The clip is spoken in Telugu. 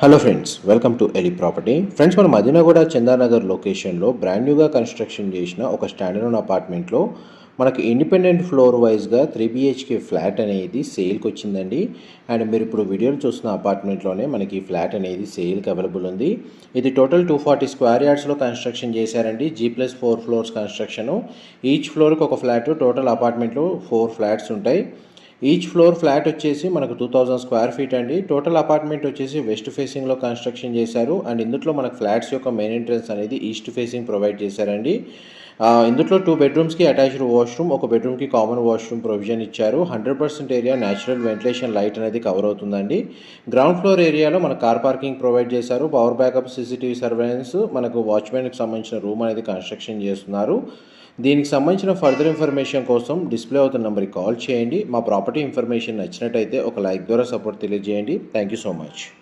Hello friends, welcome to Eli property. Friends, మన మదీనాగూడ చందానగర్ లొకేషన్లో బ్రాండ్ న్యూగా కన్స్ట్రక్షన్ చేసిన ఒక స్టాండర్డ్ అపార్ట్మెంట్లో మనకి ఇండిపెండెంట్ ఫ్లోర్ వైజ్గా 3 BHK ఫ్లాట్ అనేది సేల్కి వచ్చిందండి. అండ్ మీరు ఇప్పుడు వీడియోలు చూస్తున్న అపార్ట్మెంట్లోనే మనకి ఫ్లాట్ అనేది సేల్కి అవైలబుల్ ఉంది. ఇది టోటల్ 240 స్క్వేర్ యార్డ్స్లో కన్స్ట్రక్షన్ చేశారండి. G+4 floors construction. ఈచ్ ఫ్లోర్కి ఒక ఫ్లాట్. టోటల్ అపార్ట్మెంట్లో 4 ఫ్లాట్స్ ఉంటాయి. ఈచ్ ఫ్లోర్ ఫ్లాట్ వచ్చేసి మనకు 2000 స్క్వేర్ ఫీట్ అండి. టోటల్ అపార్ట్మెంట్ వచ్చేసి వెస్ట్ ఫేసింగ్లో కన్స్ట్రక్షన్ చేశారు. అండ్ ఇందులో మనకు ఫ్లాట్స్ యొక్క మెయిన్ ఎంట్రన్స్ అనేది ఈస్ట్ ఫేసింగ్ ప్రొవైడ్ చేశారండి. ఇందులో 2 బెడ్రూమ్స్కి అటాచ్డ్ వాష్రూమ్, ఒక బెడ్రూమ్కి కామన్ వాష్రూమ్ ప్రొవిజన్ ఇచ్చారు. 100% ఏరియా న్యాచురల్ వెంటిలేషన్ లైట్ అనేది కవర్ అవుతుందండి. గ్రౌండ్ ఫ్లోర్ ఏరియాలో మన కార్ పార్కింగ్ ప్రొవైడ్ చేశారు. పవర్ బ్యాకప్, CCTV సర్వేలెన్స్, మనకు వాచ్మెన్కి సంబంధించిన రూమ్ అనేది కన్స్ట్రక్షన్ చేస్తున్నారు. దీనికి సంబంధించిన ఫర్దర్ ఇన్ఫర్మేషన్ కోసం డిస్ప్లే అవుతున్న నెంబర్కి కాల్ చేయండి. మా ప్రాపర్టీ ఇన్ఫర్మేషన్ నచ్చినట్టయితే ఒక లైక్ ద్వారా సపోర్ట్ తెలియజేయండి. Thank you so much.